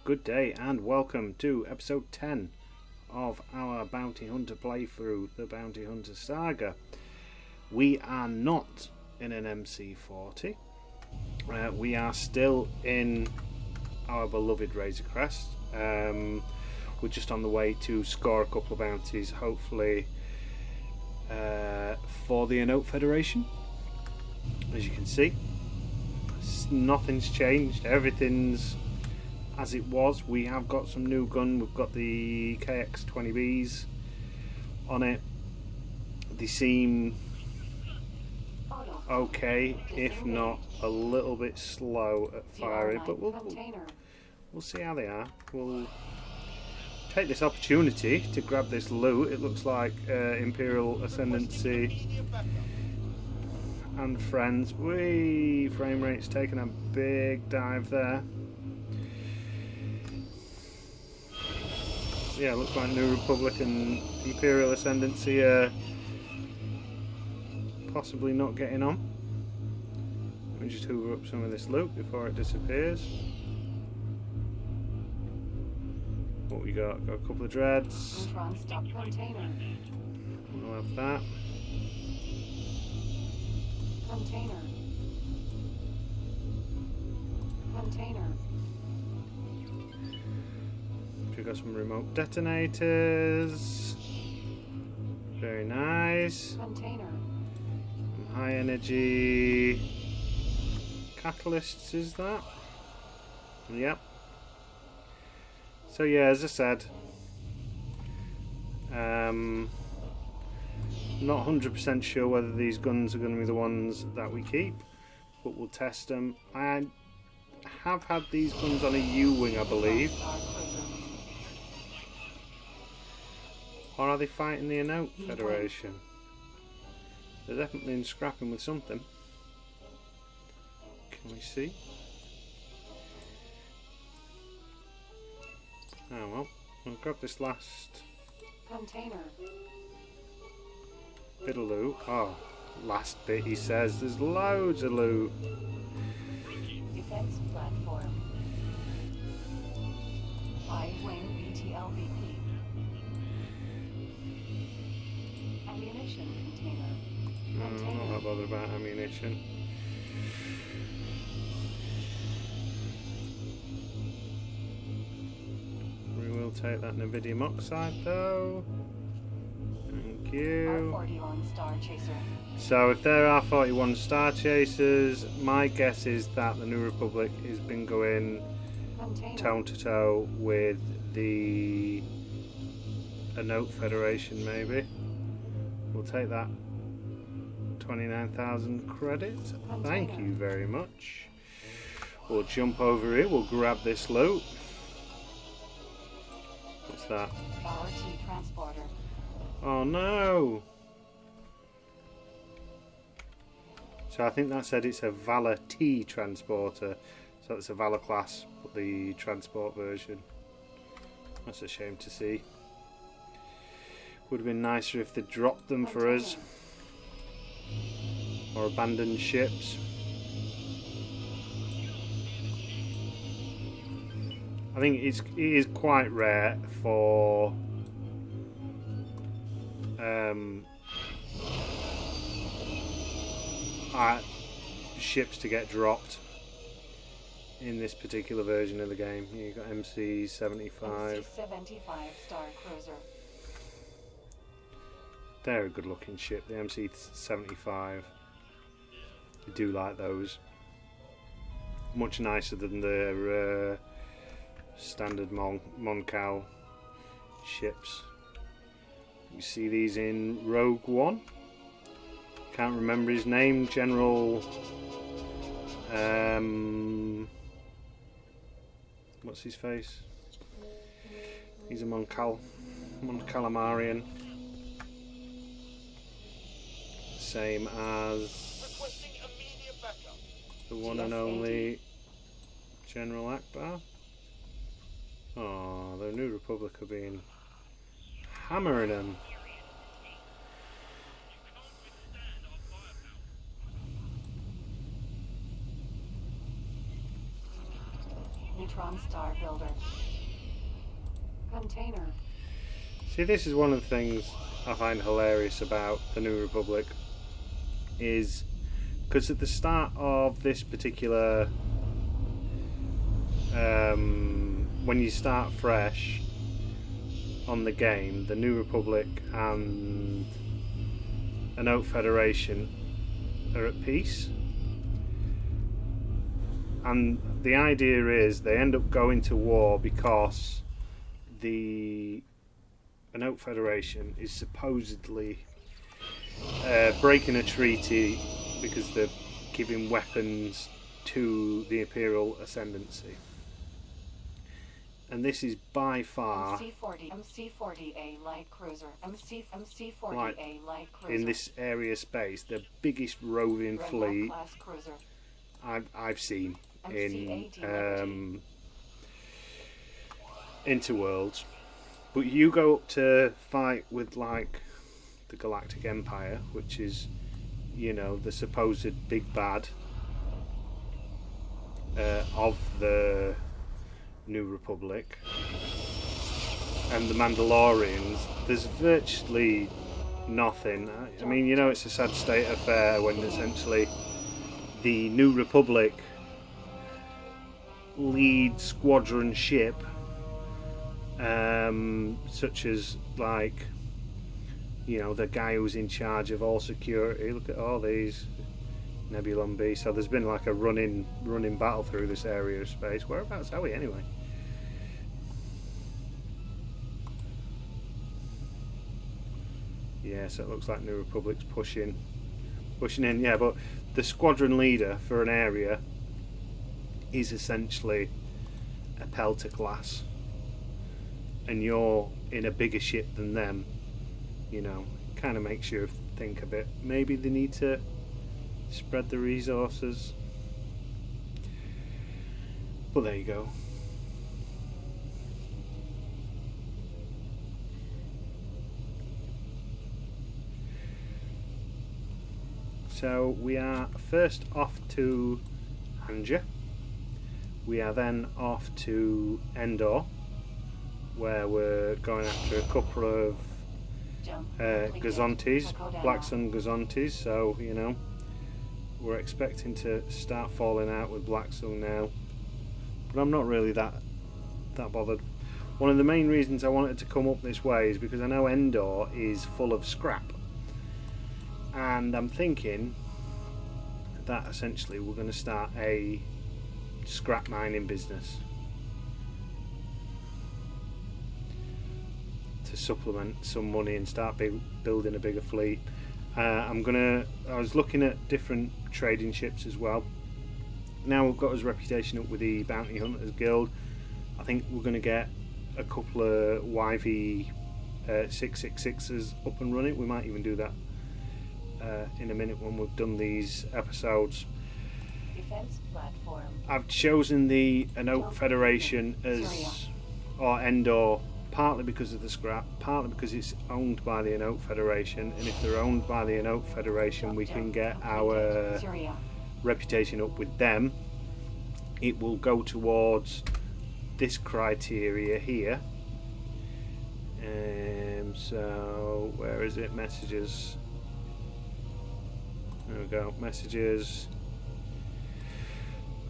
Good day and welcome to episode 10 of our Bounty Hunter playthrough, the Bounty Hunter Saga. We are not in an MC40. We are still in our beloved Razor Crest. We're just on the way to score a couple of bounties, hopefully for the Enote Federation. As you can see, nothing's changed. Everything's as it was. We have got some new gun. We've got the KX-20Bs on it. They seem okay, if not a little bit slow at firing, but we'll see how they are. We'll take this opportunity to grab this loot. It looks like Imperial Ascendancy and friends. Whee! Frame rate's taking a big dive there. Yeah, looks like New Republic and Imperial Ascendancy are possibly not getting on. Let me just hoover up some of this loot before it disappears. What we got? Got a couple of dreads. We'll have that. Container. We've got some remote detonators. Very nice. Some high energy catalysts, is that? Yep. So yeah, as I said, not 100% sure whether these guns are going to be the ones that we keep, but we'll test them. I have had these guns on a U-wing, I believe. Or are they fighting the Enote Federation? They're definitely in scrapping with something. Can we see? Oh well, we'll grab this last bit of loot. Oh, last bit, he says. There's loads of loot. Defense platform. 5-wing BTLVP. Ammunition container. I'm not that bothered about ammunition. We will take that Nvidium oxide though. Thank you. R41 Star Chaser. So if there are 41 Star Chasers, my guess is that the New Republic has been going toe to toe with the Enote Federation, maybe. We'll take that 29,000 credits. Thank you very much. We'll jump over here. We'll grab this loot. What's that? RT transporter. Oh no! So I think that said it's a Valor T transporter. So it's a Valor class, but the transport version. That's a shame to see. Would have been nicer if they dropped them for us. Or abandoned ships. I think it is quite rare for ships to get dropped in this particular version of the game. You've got MC-75. MC-75 Star Cruiser. They're a good looking ship, the MC-75. I do like those. Much nicer than their standard Moncal ships. You see these in Rogue One. Can't remember his name. General... what's his face? He's a Moncalamarian. Same as the one and only General Akbar. Oh, the New Republic are being hammering them. Neutron Star Builder. Container. See, this is one of the things I find hilarious about the New Republic, is because at the start of this particular when you start fresh on the game, the New Republic and an Oak Federation are at peace, and the idea is they end up going to war because an Oak Federation is supposedly breaking a treaty because they're giving weapons to the Imperial Ascendancy. And this is by far MC-40A light cruiser. MC-40A like, light cruiser. in this area space, the biggest roving Red fleet class cruiser. I've seen in MC-80 Interworlds. But you go up to fight with like the Galactic Empire, which is, you know, the supposed big bad of the New Republic, and the Mandalorians, there's virtually nothing. I mean, you know, it's a sad state of affair when essentially the New Republic lead squadron ship, such as, like, you know, the guy who's in charge of all security. Look at all these Nebulon B. So there's been like a running battle through this area of space. Whereabouts are we anyway? Yeah, so it looks like New Republic's pushing in. Yeah, but the squadron leader for an area is essentially a Pelter class, and you're in a bigger ship than them. You know, kind of makes you think a bit. Maybe they need to spread the resources. But there you go. So we are first off to Anja. We are then off to Endor, where we're going after a couple of Gazontis, Black Sun Gazontis. So, you know, we're expecting to start falling out with Black Sun now, but I'm not really that bothered. One of the main reasons I wanted to come up this way is because I know Endor is full of scrap, and I'm thinking that essentially we're going to start a scrap mining business to supplement some money and start building a bigger fleet. I was looking at different trading ships as well. Now we've got his reputation up with the Bounty Hunters Guild. I think we're going to get a couple of YV 666s up and running. We might even do that in a minute when we've done these episodes. Defense platform. I've chosen the Oak Federation as, or Endor, partly because of the scrap, partly because it's owned by the Enoch Federation, and if they're owned by the Enoch Federation, we can get our reputation up with them. It will go towards this criteria here. So where is it? Messages. There we go. Messages.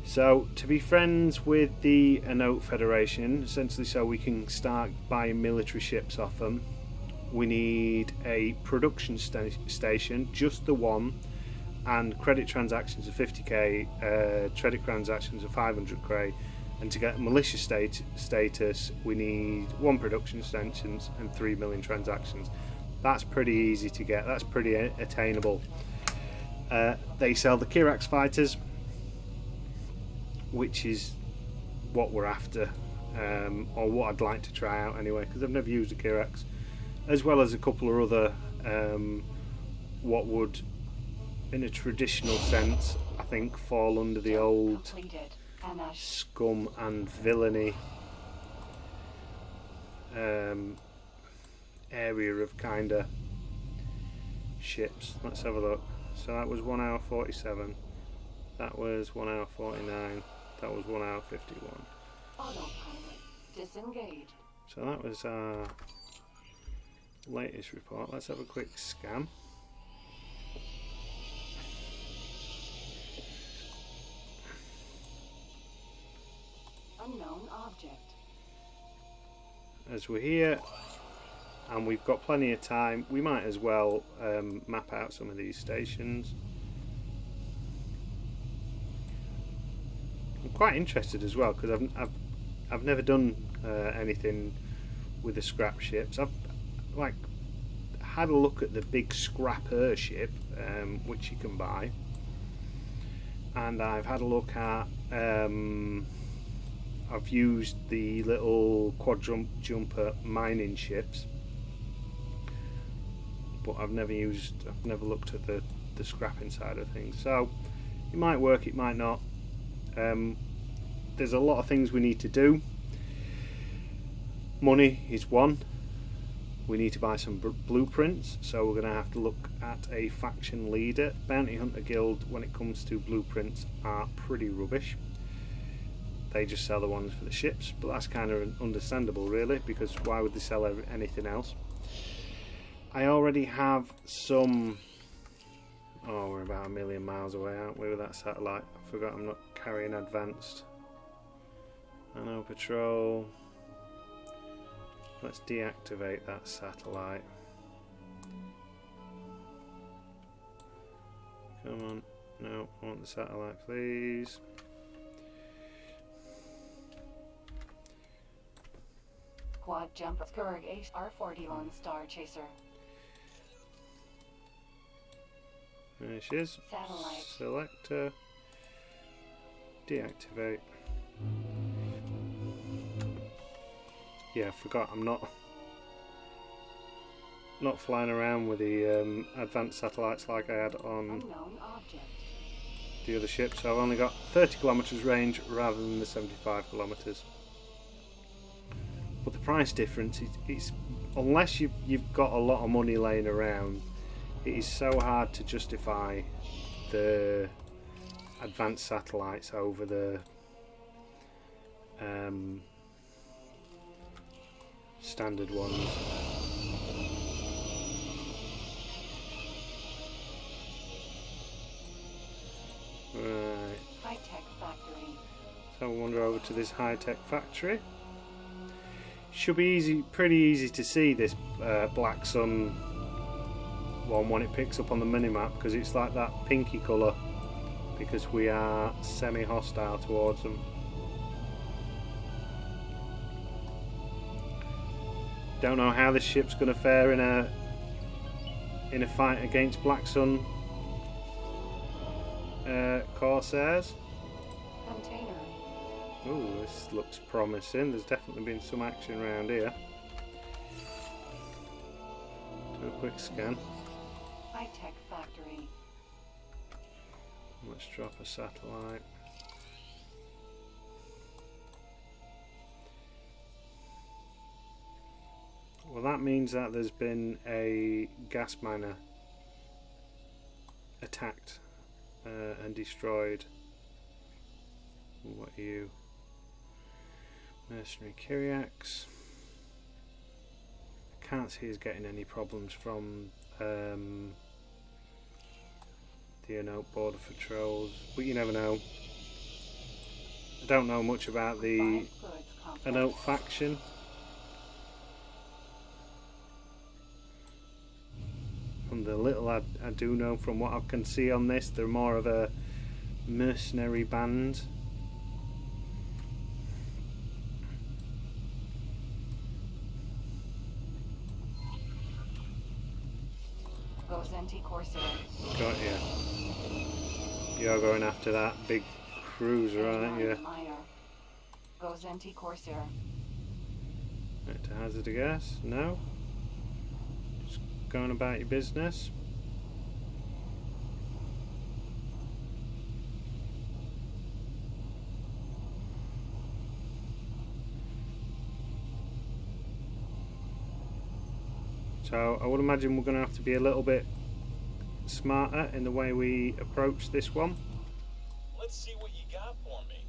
So, to be friends with the Enoch Federation, essentially so we can start buying military ships off them, we need a production station, just the one, and credit transactions of 50k, credit transactions of 500k, and to get militia status, we need 1 production station and 3 million transactions. That's pretty easy to get, that's pretty attainable. They sell the Kirax fighters, which is what we're after, or what I'd like to try out anyway, because I've never used a Kirax, as well as a couple of other what would, in a traditional sense, I think fall under the old scum and villainy area of kinda ships. Let's have a look. So that was 1 hour 47, that was 1 hour 49, that was 1 hour 51. Autopilot disengaged. So that was our latest report. Let's have a quick scan. Unknown object. As we're here and we've got plenty of time, we might as well map out some of these stations. I'm quite interested as well because I've never done anything with the scrap ships. I've like had a look at the big scrapper ship, which you can buy, and I've had a look at. I've used the little jumper mining ships, but I've never looked at the scrapping side of things. So it might work, it might not. There's a lot of things we need to do. Money is one. We need to buy some blueprints, so we're going to have to look at a faction leader. Bounty Hunter Guild, when it comes to blueprints, are pretty rubbish. They just sell the ones for the ships, but that's kind of understandable really, because why would they sell anything else? I already have some... Oh, we're about 1 million miles away, aren't we, with that satellite? I forgot I'm not carrying advanced. I know patrol. Let's deactivate that satellite. Come on. No, I want the satellite, please. Quad jump Skurg HR-41 Star Chaser. There she is. Satellite. Selector. Deactivate. Yeah, I forgot. I'm not flying around with the advanced satellites like I had on Unknown object. the other ship. So I've only got 30 kilometers range rather than the 75 kilometers. But the price difference is unless you've got a lot of money laying around, it is so hard to justify the advanced satellites over the standard ones. Right. High-tech factory. So we'll wander over to this high-tech factory. Should be easy, pretty easy to see this Black Sun one when it picks up on the minimap, because it's like that pinky colour, because we are semi-hostile towards them. Don't know how this ship's going to fare in a fight against Black Sun Corsairs. Container. Ooh, this looks promising. There's definitely been some action around here. Do a quick scan. High-tech factory. Let's drop a satellite. Well, that means that there's been a gas miner attacked and destroyed. What are you? Mercenary Kyriax. I can't see us getting any problems from the border patrols, but you never know. I don't know much about the Anote faction. From the little I do know, from what I can see on this, they're more of a mercenary band. Gozenti Corsair. Got you. You're going after that big cruiser, aren't you? Gozenti Corsair. Right, to hazard a guess? No? Just going about your business? So I would imagine we're going to have to be a little bit smarter in the way we approach this one. Let's see what you got for me.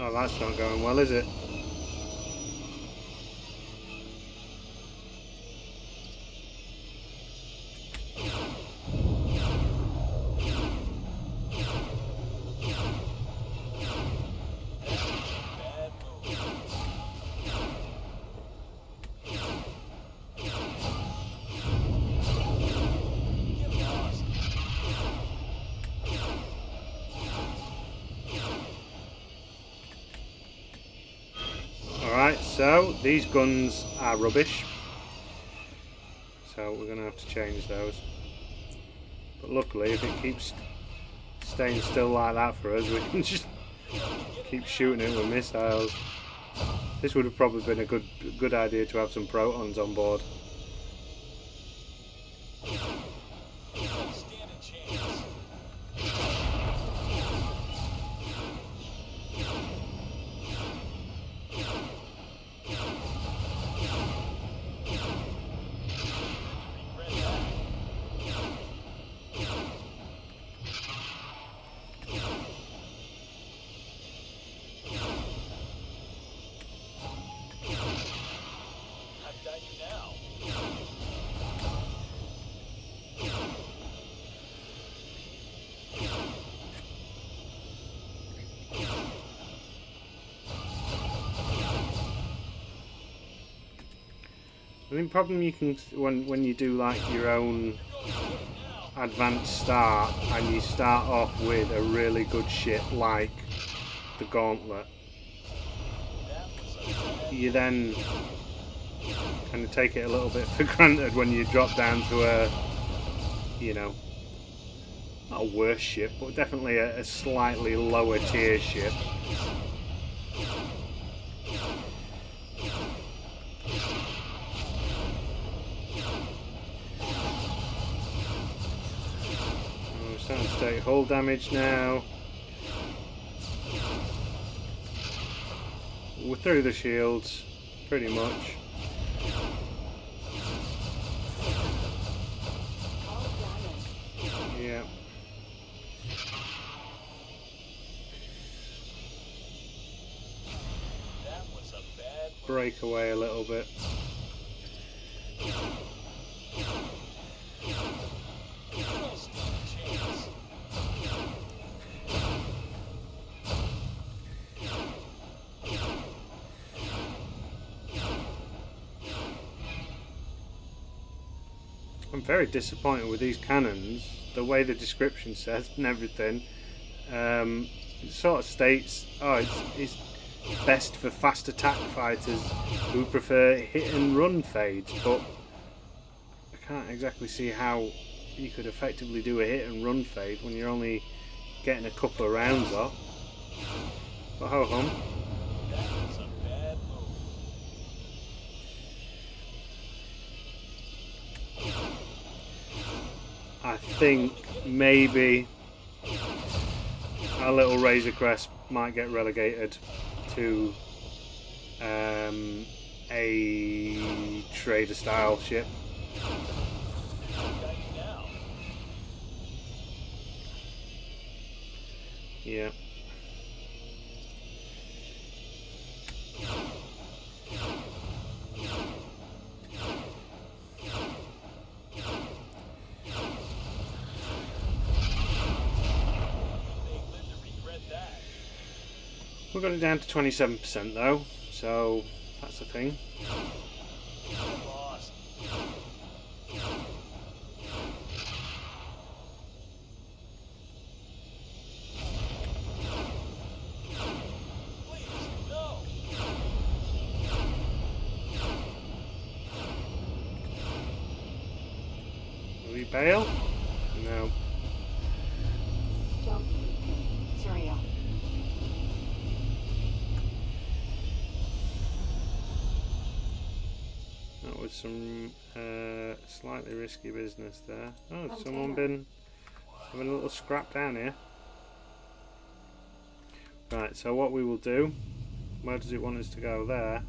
Oh, that's not going well, is it? Alright, so these guns are rubbish. So we're going to have to change those. But luckily, if it keeps staying still like that for us, we can just keep shooting it with missiles. This would have probably been a good idea to have some protons on board. I think problem you can when you do like your own advanced start and you start off with a really good ship like the Gauntlet, you then kind of take it a little bit for granted when you drop down to a, you know, not a worse ship, but definitely a slightly lower tier ship. Starting to take hull damage now. We're through the shields, pretty much. Yeah. Break away a little bit. I'm very disappointed with these cannons. The way the description says and everything, it sort of states, oh, it's best for fast attack fighters who prefer hit and run fades, but I can't exactly see how you could effectively do a hit and run fade when you're only getting a couple of rounds off. But ho hum. I think maybe our little Razor Crest might get relegated to a trader style ship. Yeah. We've got it down to 27% though, so that's the thing. Will we bail? No. Jump. Syria. That was some slightly risky business there. Oh, has someone been having a little scrap down here? Right, so what we will do, where does it want us to go? There.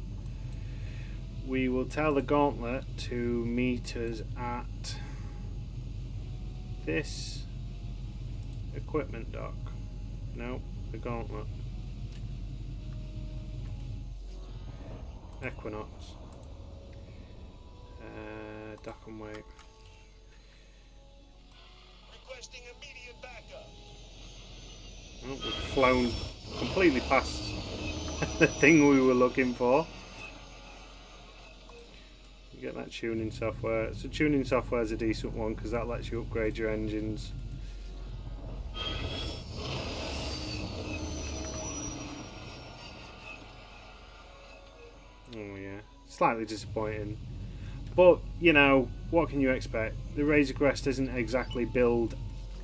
We will tell the Gauntlet to meet us at this equipment dock. No, the Gauntlet. Equinox. Dock and wait. Requesting immediate backup. Oh, we've flown completely past the thing we were looking for. You get that tuning software. So tuning software is a decent one because that lets you upgrade your engines. Oh yeah, slightly disappointing. But, you know, what can you expect? The Razor Crest isn't exactly billed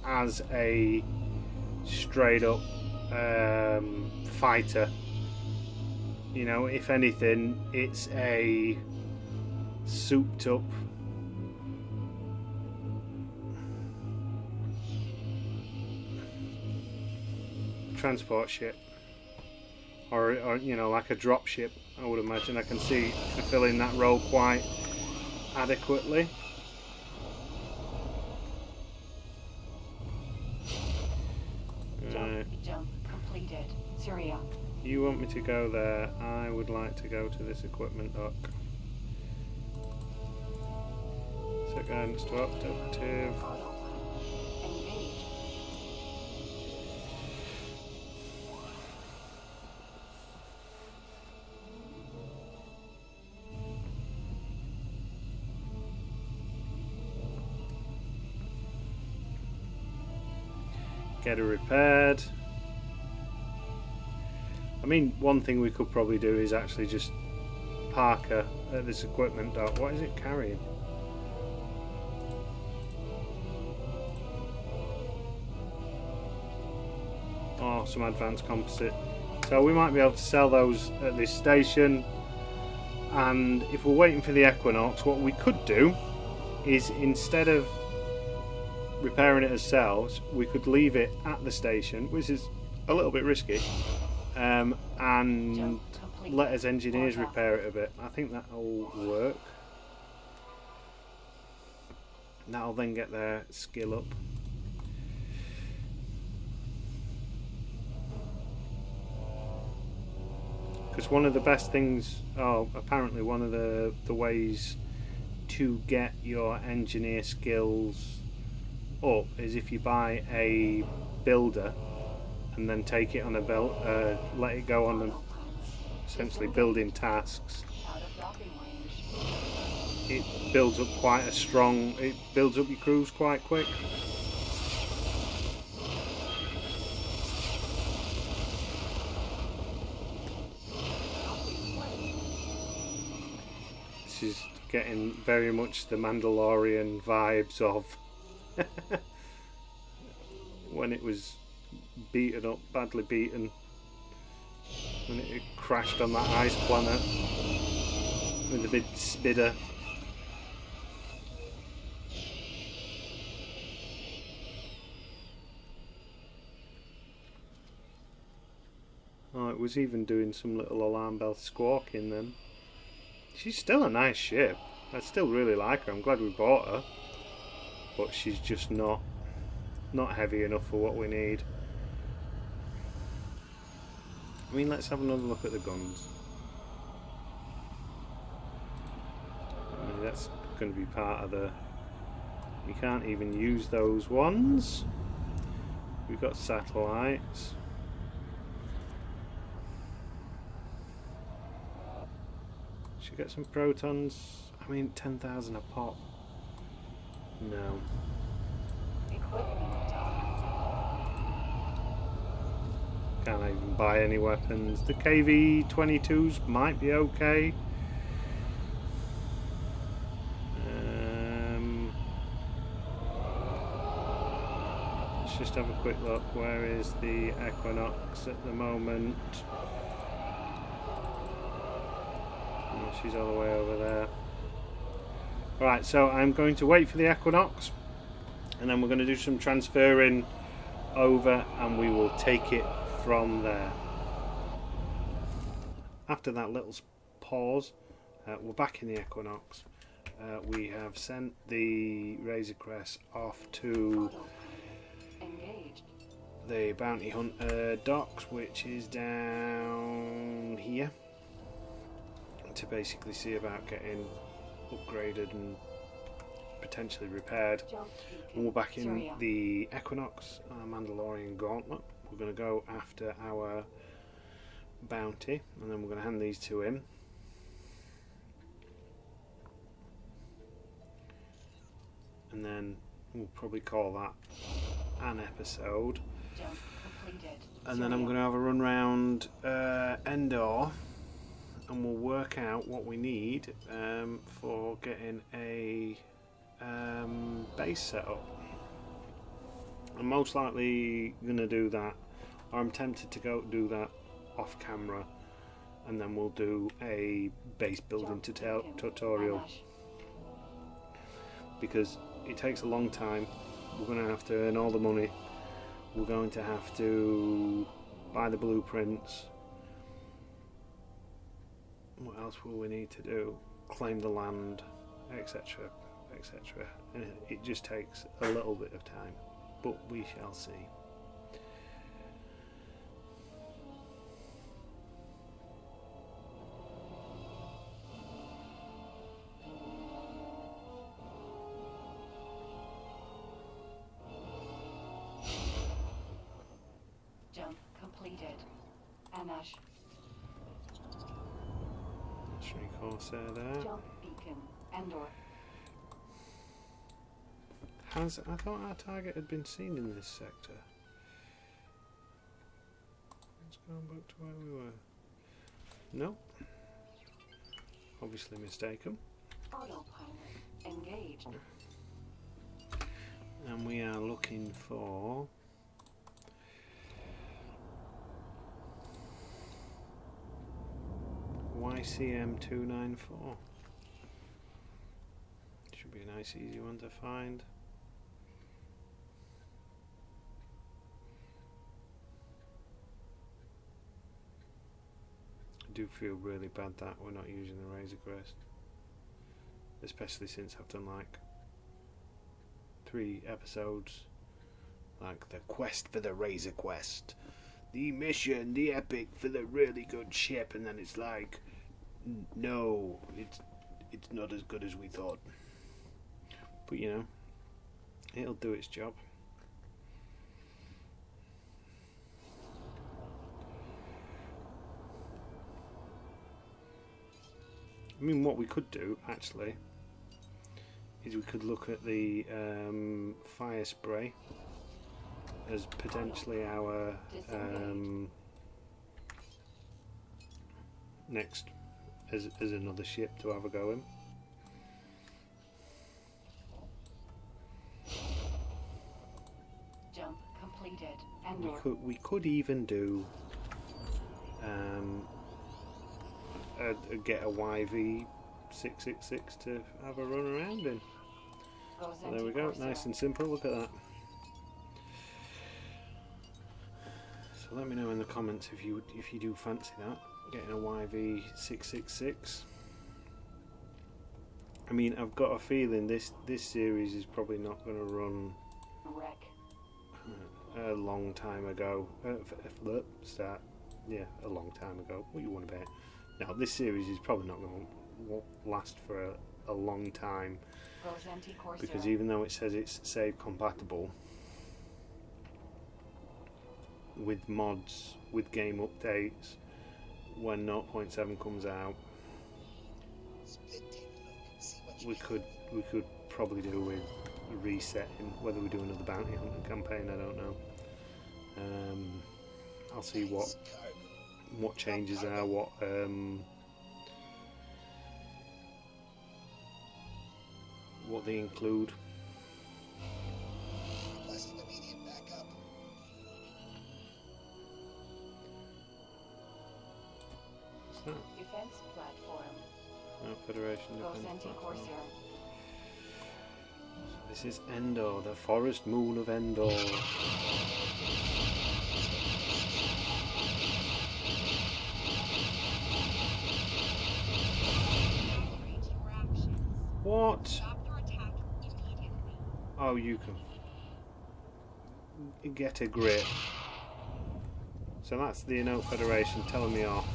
as a straight up fighter. You know, if anything, it's a souped up transport ship. Or, you know, like a drop ship, I would imagine. I can see fulfilling that role quite adequately. Right. Jump completed. Syria. You want me to go there? I would like to go to this equipment dock. Set guidance to active. Engage. Get her repaired. I mean, one thing we could probably do is actually just park her at this equipment dock. What is it carrying? Oh, some advanced composite. So we might be able to sell those at this station. And if we're waiting for the Equinox, what we could do is, instead of repairing it ourselves, we could leave it at the station, which is a little bit risky, and let us engineers repair it a bit. I think that'll work. That'll then get their skill up. Because one of the best things, apparently one of the ways to get your engineer skills up is if you buy a builder and then take it on a belt, let it go on essentially building tasks. Out of docking range. It builds up quite a strong. It builds up your crews quite quick. This is getting very much the Mandalorian vibes of when it was beaten up, badly beaten, when it crashed on that ice planet with the big spidder. Oh, it was even doing some little alarm bell squawking then. She's still a nice ship. I still really like her. I'm glad we bought her. But she's just not heavy enough for what we need. I mean, let's have another look at the guns. I mean, that's going to be part of the... You can't even use those ones. We've got satellites. Should get some protons. I mean, 10,000 a pop. No. Equipment dock. Can't even buy any weapons. The KV-22s might be okay. Let's just have a quick look. Where is the Equinox at the moment? Oh, she's all the way over there. Right, so I'm going to wait for the Equinox, and then we're going to do some transferring over, and we will take it from there. After that little pause, we're back in the Equinox. We have sent the Razor Crest off to Engaged. the Bounty Hunter docks, which is down here, to basically see about getting upgraded and potentially repaired. And we're back in the Equinox Mandalorian Gauntlet. We're going to go after our bounty, and then we're going to hand these to him. And then we'll probably call that an episode. And then I'm going to have a run round Endor, and we'll work out what we need for getting a base set up. I'm most likely going to do that, or I'm tempted to go do that off camera, and then we'll do a base building tutorial, because it takes a long time. We're going to have to earn all the money. We're going to have to buy the blueprints. What else will we need to do? Claim the land, etc., etc. And it just takes a little bit of time, but we shall see. Jump completed. Anash. Shree Corsair there. Jump beacon. Endor. I thought our target had been seen in this sector. Let's go back to where we were. No. Obviously mistaken. Autopilot engaged. And we are looking for YCM294. Should be a nice easy one to find. I do feel really bad that we're not using the Razor Crest, especially since I've done like 3 episodes, like the quest for the Razor Quest, the mission, the epic for the really good ship, and then it's like, no, it's not as good as we thought. But you know, it'll do its job. I mean, what we could do actually is we could look at the fire spray as potentially our next as another ship to have a go in. Jump completed. Endor. We could even do get a YV666 to have a run around in. So there we go, nice and simple. Look at that. So let me know in the comments if you do fancy that, getting a YV666. I mean, I've got a feeling this series is probably not going to run Wreck. a long time ago. A long time ago. What you want about? Now, this series is probably not going to last for a long time, because even though it says it's save compatible, with mods, with game updates, when 0.7 comes out, we could probably do with resetting. Whether we do another bounty hunting campaign, I don't know. I'll see what changes are, what they include. Requesting immediate backup. What's that? Defense platform. No, Federation Defense Gosenti Platform. Corsair. This is Endor, the forest moon of Endor. What? Oh, you can get a grip. So that's the Enote Federation telling me off.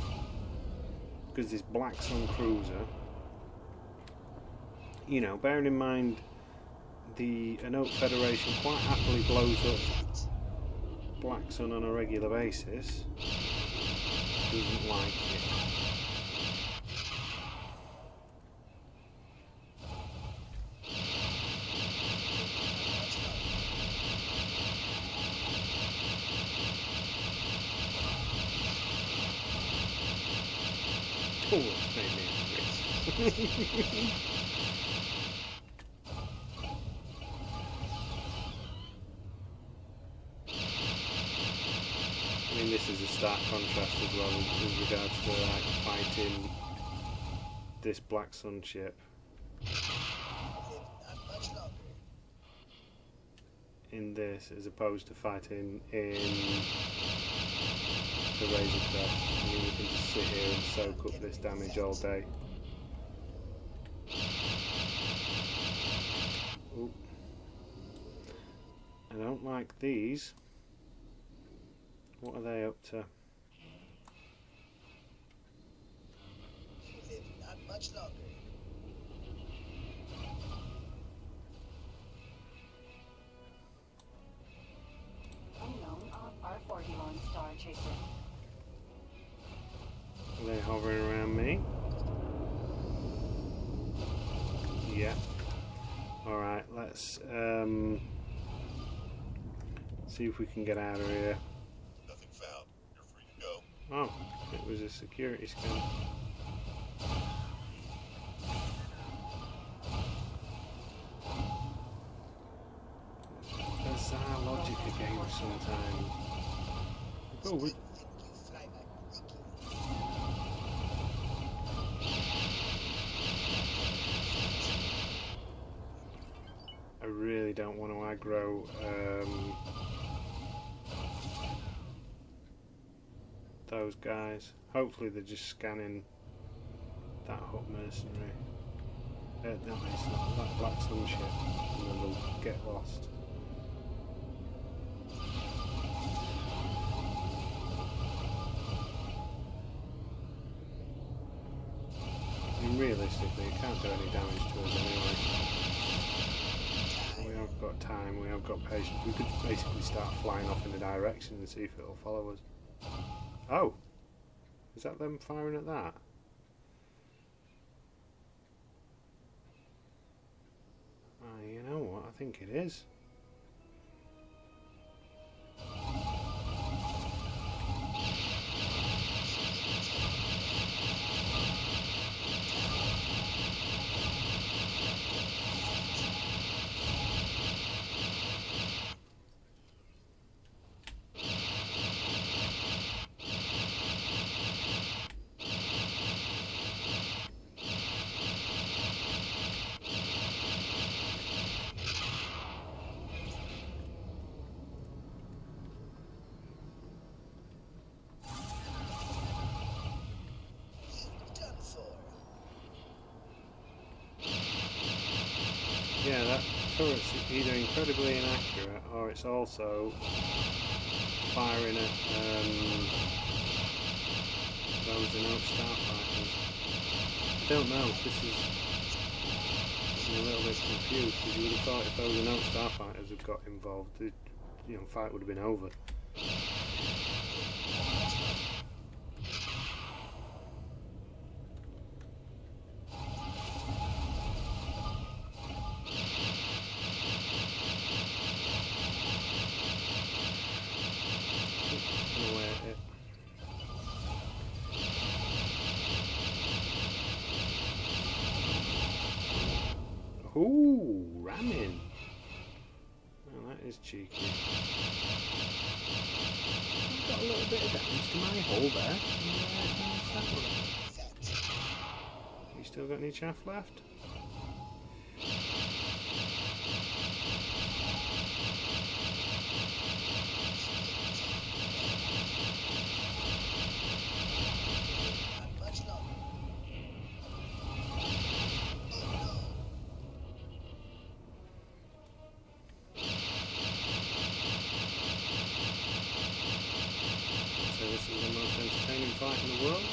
because this Black Sun cruiser, you know, bearing in mind the Anote Federation quite happily blows up Black Sun on a regular basis, doesn't like it. Oh, it's made me angry. I mean, this is a stark contrast as well with regards to like fighting this Black Sun ship in this, as opposed to fighting in the Razor Crest. I mean, you can just sit here and soak up this damage all day. Ooh. I don't like these. What are they up to? Live not much longer. Unknown on R41 Star Chaser. Are they hovering around me? Yeah. Alright, let's see if we can get out of here. Nothing found. You're free to go. Oh, it was a security scan. That's our logic again sometimes. Oh, we... Think you fly like Ricky. I really don't want to aggro those guys. Hopefully they're just scanning that hut mercenary. No, it's not that Black Sun ship, and then they'll get lost. I mean, realistically, it can't do any damage to us anyway. We have got time, we have got patience. We could basically start flying off in a direction and see if it'll follow us. Oh! Is that them firing at that? You know what? I think it is. Done for. Yeah, that turret's either incredibly inaccurate or it's also firing at those Anote starfighters. I don't know, this is I'm a little bit confused because you would have thought if those Anote starfighters had got involved, the fight would have been over. Ooh, ramming. Well, that is cheeky. I've got a little bit of damage to my hull there. You still got any chaff left? Not much longer. So this is the most entertaining fight in the world.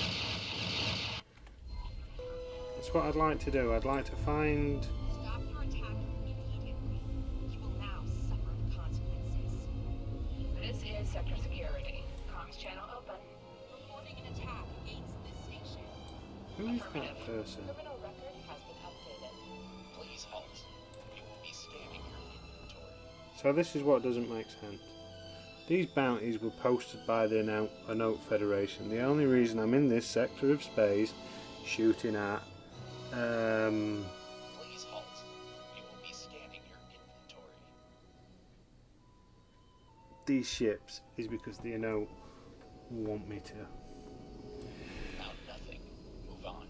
That's what I'd like to do. I'd like to find... Stop your attack immediately. You will now suffer the consequences. This is Sector Security. Comms channel open. Reporting an attack against this station. Who is that person? Criminal record has been updated. Please halt. You will be scanning your inventory. So this is what doesn't make sense. These bounties were posted by the Anote Federation. The only reason I'm in this sector of space shooting at Please halt. You will be scanning your inventory. these ships is because the Anote want me to. Found nothing. Move on.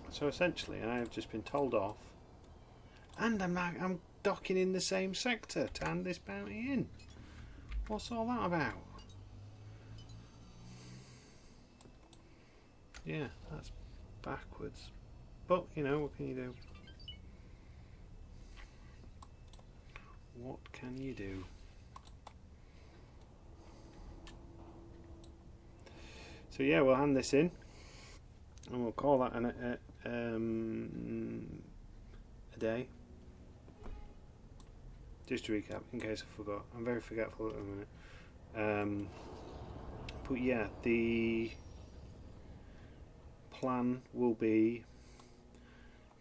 So essentially I have just been told off, and I'm docking in the same sector to hand this bounty in. What's all that about? Yeah, that's backwards. But, you know, what can you do? What can you do? So yeah, we'll hand this in, and we'll call that a day. Just to recap, in case I forgot. I'm very forgetful at the minute. But yeah, the plan will be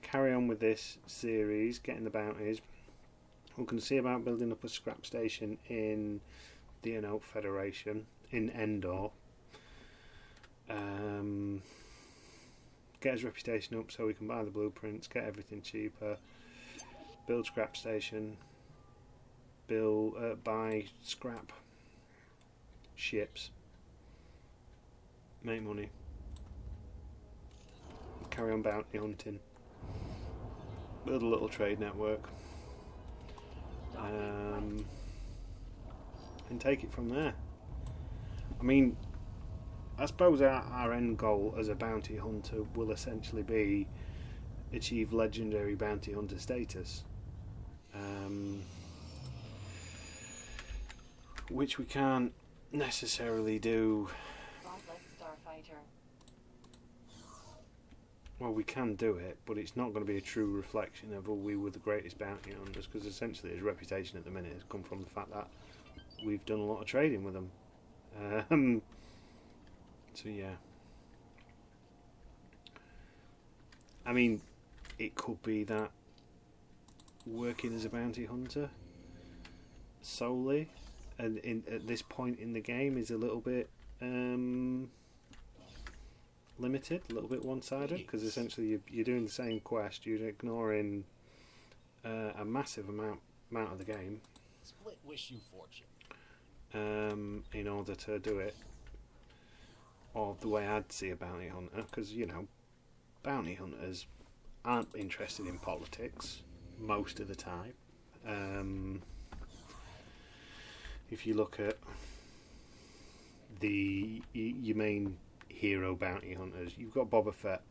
carry on with this series, getting the bounties. We can see about building up a scrap station in the Anote Federation, in Endor. Get his reputation up so we can buy the blueprints, get everything cheaper, build scrap station, buy scrap ships, make money, carry on bounty hunting, build a little trade network, and take it from there. I mean, I suppose our end goal as a bounty hunter will essentially be achieve legendary bounty hunter status, which we can't necessarily do. Starfighter. Well, we can do it, but it's not going to be a true reflection of, oh, we were the greatest bounty hunters, because essentially his reputation at the minute has come from the fact that we've done a lot of trading with them. So yeah, I mean, it could be that working as a bounty hunter solely and at this point in the game is a little bit limited, a little bit one-sided, because essentially you're doing the same quest, you're ignoring a massive amount of the game Split wish you fortune. in order to do it. Or the way I'd see a bounty hunter, because, you know, bounty hunters aren't interested in politics most of the time. If you look at your main hero bounty hunters, you've got Boba Fett.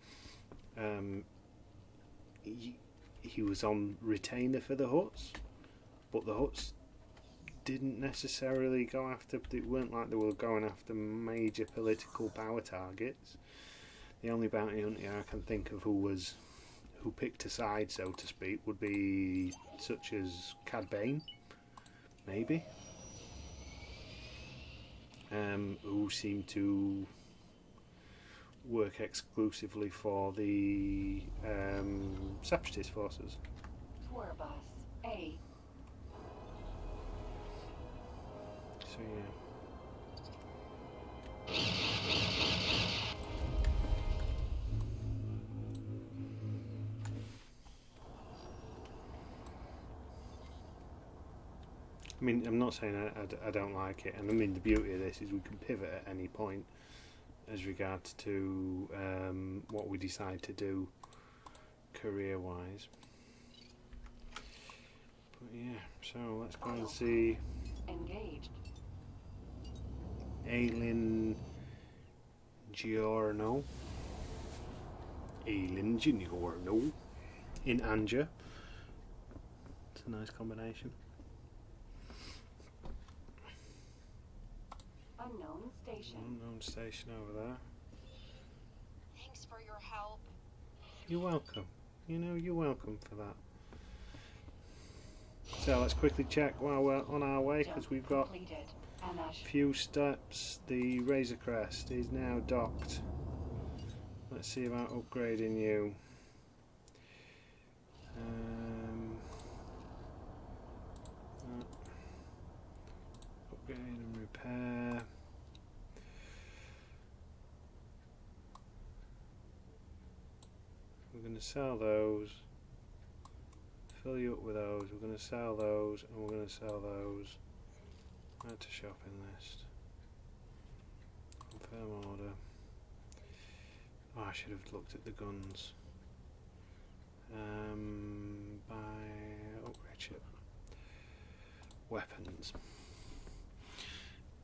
He was on retainer for the Hutts, but the Hutts didn't necessarily go after, it weren't like they were going after major political power targets. The only bounty hunter I can think of who picked a side, so to speak, would be such as Cad Bane, maybe, who seemed to work exclusively for the separatist forces. Tour bus. A. So yeah. I mean, I'm not saying I don't like it, and I mean the beauty of this is we can pivot at any point as regards to what we decide to do career-wise. But yeah, so let's go and see Engaged. Alien Giorno in Anja. It's a nice combination. Unknown station. Unknown station over there. Thanks help. You're welcome. You know, you're welcome for that. So let's quickly check while we're on our way, because we've got Completed. Anash. few steps. The Razor Crest is now docked. Let's see about upgrading you. Upgrade and repair. We're going to sell those. Fill you up with those. We're going to sell those, and we're going to sell those. Add to shopping list. Confirm order. Oh, I should have looked at the guns. Buy upgrade ship. Weapons.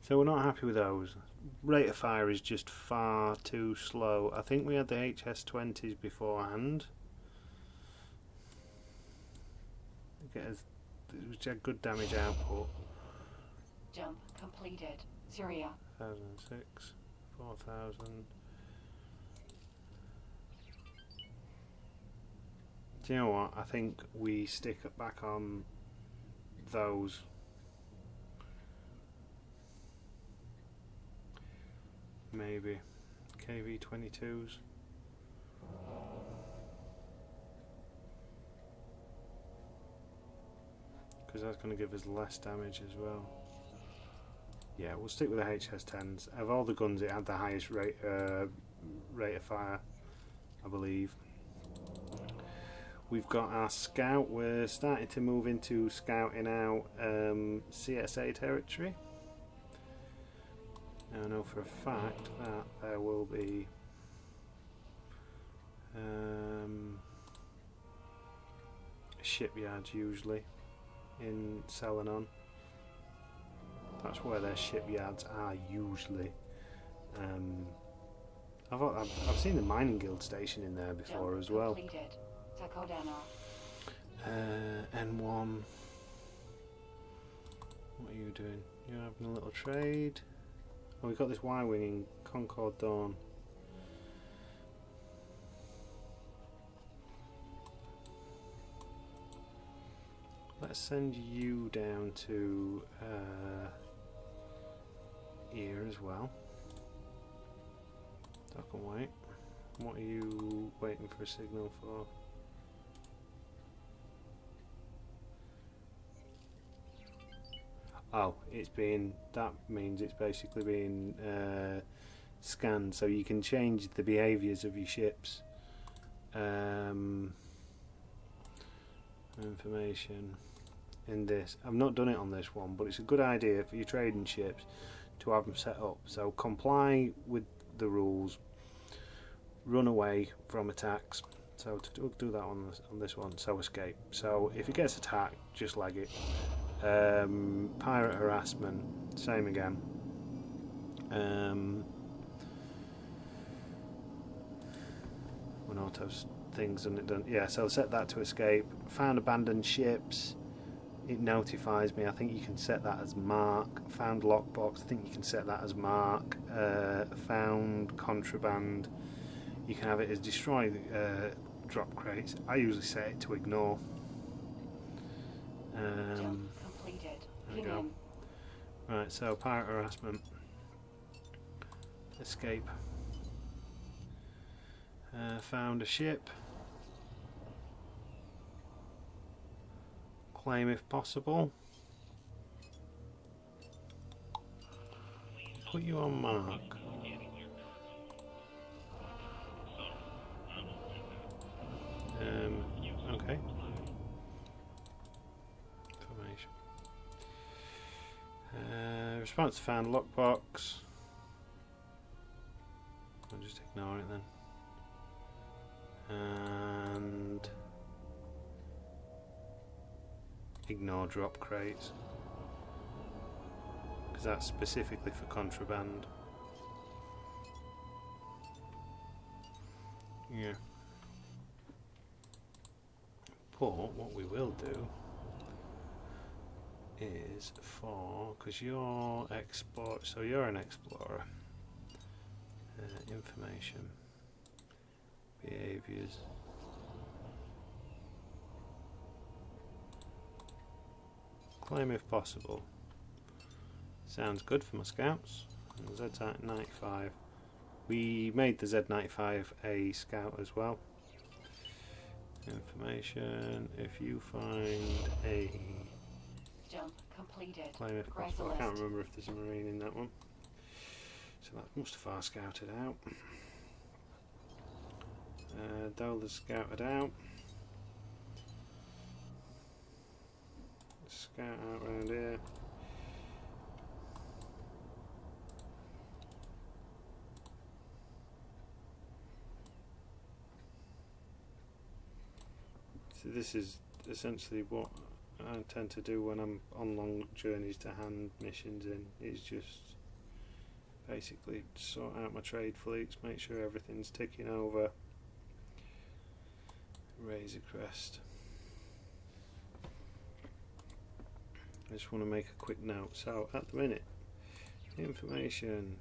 So we're not happy with those. Rate of fire is just far too slow. I think we had the HS-20s beforehand. It was a good damage output. Jump completed. Syria. 1006, 4000. Do you know what? I think we stick it back on those. Maybe KV-22s. Because that's going to give us less damage as well. Yeah, we'll stick with the HS-10s. Of all the guns, it had the highest rate of fire, I believe. We've got our scout. We're starting to move into scouting out CSA territory. Now I know for a fact that there will be shipyards usually in Selenon. That's where their shipyards are usually. I've seen the mining guild station in there before Jump as well. completed. Takodana. N1. What are you doing? You're having a little trade. Oh, we've got this Y-wing in Concord Dawn. Let's send you down to here as well. Dock and wait. What are you waiting for a signal for? Oh, it's being, that means it's basically being scanned, so you can change the behaviours of your ships. Information in this. I've not done it on this one, but it's a good idea for your trading ships to have them set up. So comply with the rules, run away from attacks. So to do that on this one, so escape. So if it gets attacked, just leg it. Pirate harassment, same again. When autos things done. Yeah, so set that to escape. Found abandoned ships, it notifies me. I think you can set that as mark. Found lockbox, I think you can set that as mark. Found contraband, you can have it as destroy drop crates. I usually set it to ignore. Jump completed. There we Ping go. in. Right, so pirate harassment, escape. Found a ship. Claim if possible. Put you on mark. Okay. Information. Response found lockbox. I'll just ignore it then. And ignore drop crates, because that's specifically for contraband. Yeah. But what we will do is because you're export, so you're an explorer. Information. behaviours. Climb if possible. Sounds good for my scouts. Z95. We made the Z95 a scout as well. Information. If you find a Jump completed. climb if possible. I can't remember if there's a marine in that one. So that must have far scouted out. Dolar's scouted out. Scout out round here. So this is essentially what I tend to do when I'm on long journeys to hand missions in, is just basically sort out my trade fleets, make sure everything's ticking over. Razor Crest. I just want to make a quick note. So at the minute, information,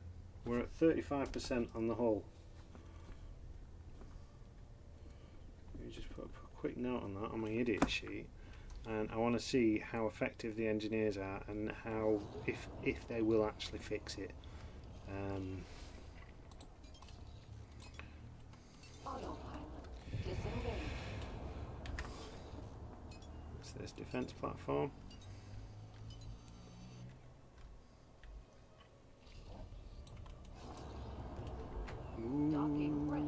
we're at 35% on the hull. Let me just put a quick note on that on my idiot sheet, and I want to see how effective the engineers are and how, if they will actually fix it. Autopilot disengaged. What's this defense platform? Docking right.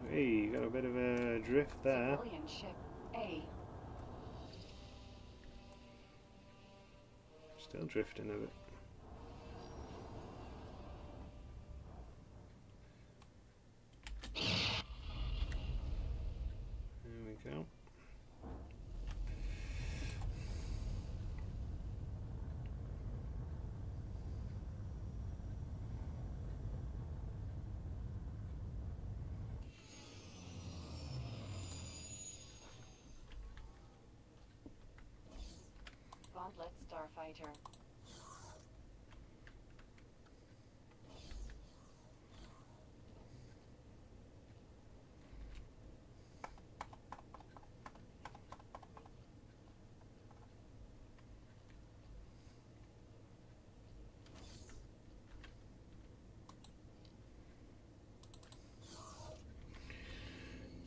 Hey, you got a bit of a drift there. Civilian ship A. Still drifting a bit. There we go. Gauntlet Starfighter.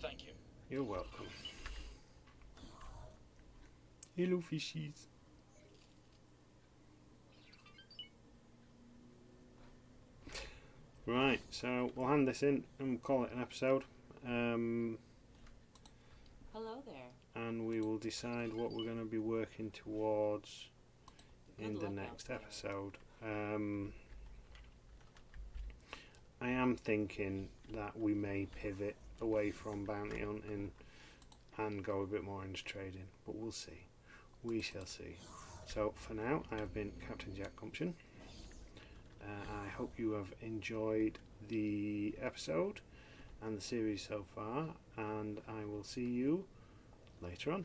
Thank you. You're welcome. Hello, fishies. Right, so we'll hand this in and call it an episode. Hello there. And we will decide what we're going to be working towards in the next episode. I am thinking that we may pivot away from bounty hunting and go a bit more into trading, but we'll see. We shall see. So for now, I have been Captain Jack Gumption. I hope you have enjoyed the episode and the series so far, and I will see you later on.